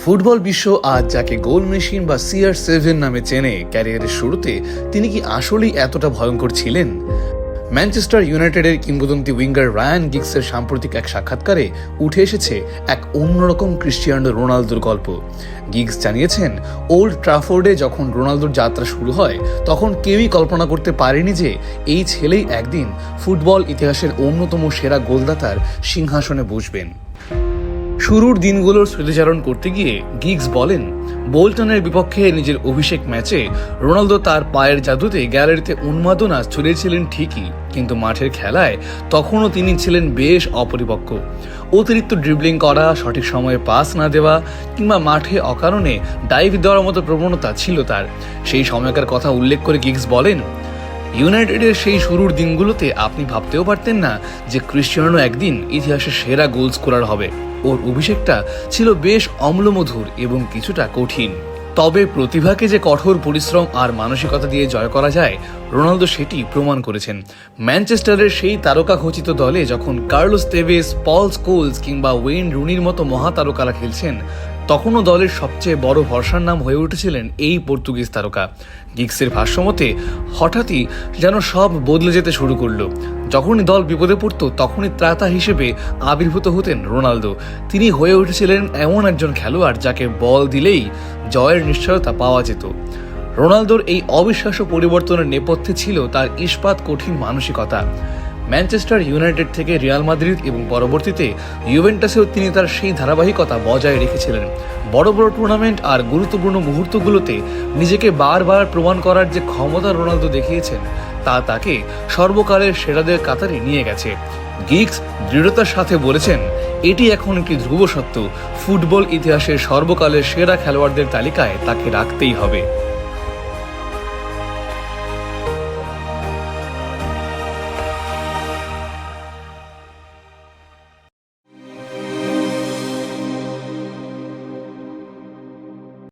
Football বিশ্ব আজ যাকে গোল মেশিন বা CR7 নামে চেনে, ক্যারিয়ারের শুরুতে তিনি কি আসলেই এতটা ভয়ঙ্কর ছিলেন? ম্যানচেস্টার ইউনাইটেডের কিংবদন্তি উইঙ্গার রায়ান গিগসের সাম্প্রতিক এক সাক্ষাৎকারে উঠে এসেছে এক অন্যরকম ক্রিস্টিয়ানো রোনালদোর গল্প। গিগস জানিয়েছেন, ওল্ড ট্রাফোর্ডে যখন রোনালদোর যাত্রা শুরু হয় তখন কেউই কল্পনা করতে পারেনি যে এই ছেলেই একদিন ফুটবল ইতিহাসের অন্যতম সেরা গোলদাতার সিংহাসনে বসবেন। শুরুর দিনগুলোর স্মৃতিচারণ করতে গিয়ে গিগস বলেন, বোল্টনের বিপক্ষে নিজের অভিষেক ম্যাচে রোনালদো তার পায়ের জাদুতে গ্যালারিতে উন্মাদনা ছড়িয়েছিলেন ঠিকই, কিন্তু মাঠের খেলায় তখনও তিনি ছিলেন বেশ অপরিপক্ক। অতিরিক্ত ড্রিবলিং করা, সঠিক সময়ে পাস না দেওয়া কিংবা মাঠে অকারণে ডাইভ দেওয়ার মতো প্রবণতা ছিল তার। সেই সময়কার কথা উল্লেখ করে গিগস বলেন, ইউনাইটেডের সেই শুরুর দিনগুলোতে আপনি ভাবতেও পারতেন না যে ক্রিস্টিয়ানো একদিন ইতিহাসের সেরা গোল স্কোরার হবে। ওর অভিষেকটা ছিল বেশ অম্লমধুর এবং কিছুটা কঠিন, তবে প্রতিভাকে যে কঠোর পরিশ্রম আর মানসিকতা দিয়ে জয় করা যায়, রোনালদো সেটি প্রমাণ করেছেন। ম্যানচেস্টারের সেই তারকা খচিত দলে যখন কার্লোস তেভেস, পল স্কোলস কিংবা ওয়েইন রুনির মতো মহাতারকারা খেলছেন, তখনও দলের সবচেয়ে বড় ভরসার নাম হয়ে উঠেছিলেন এই পর্তুগিজ তারকা। গিগসের ভাষ্যমতে হঠাৎই যেন সব বদলে যেতে শুরু করলো। যখনই দল বিপদে পড়ত তখনই ত্রাতা হিসেবে আবির্ভূত হতেন রোনালদো। তিনি হয়ে উঠেছিলেন এমন একজন খেলোয়াড় যাকে বল দিলেই জয়ের নিশ্চয়তা পাওয়া যেত। রোনালদোর এই অবিশ্বাস্য পরিবর্তনের নেপথ্যে ছিল তার ইস্পাত কঠিন মানসিকতা। ম্যানচেস্টার ইউনাইটেড থেকে রিয়াল মাদ্রিদ এবং পরবর্তীতে ইউভেন্টাসেও তিনি তার সেই ধারাবাহিকতা বজায় রেখেছিলেন। বড় বড় টুর্নামেন্ট আর গুরুত্বপূর্ণ মুহূর্তগুলোতে নিজেকে বারবার প্রমাণ করার যে ক্ষমতা রোনালদো দেখিয়েছেন, তা তাকে সর্বকালের সেরাদের কাতারে নিয়ে গেছে। গিগস দৃঢ়তার সাথে বলেছেন, এটি এখন একটি ধ্রুব সত্য, ফুটবল ইতিহাসের সর্বকালের সেরা খেলোয়াড়দের তালিকায় তাকে রাখতেই হবে।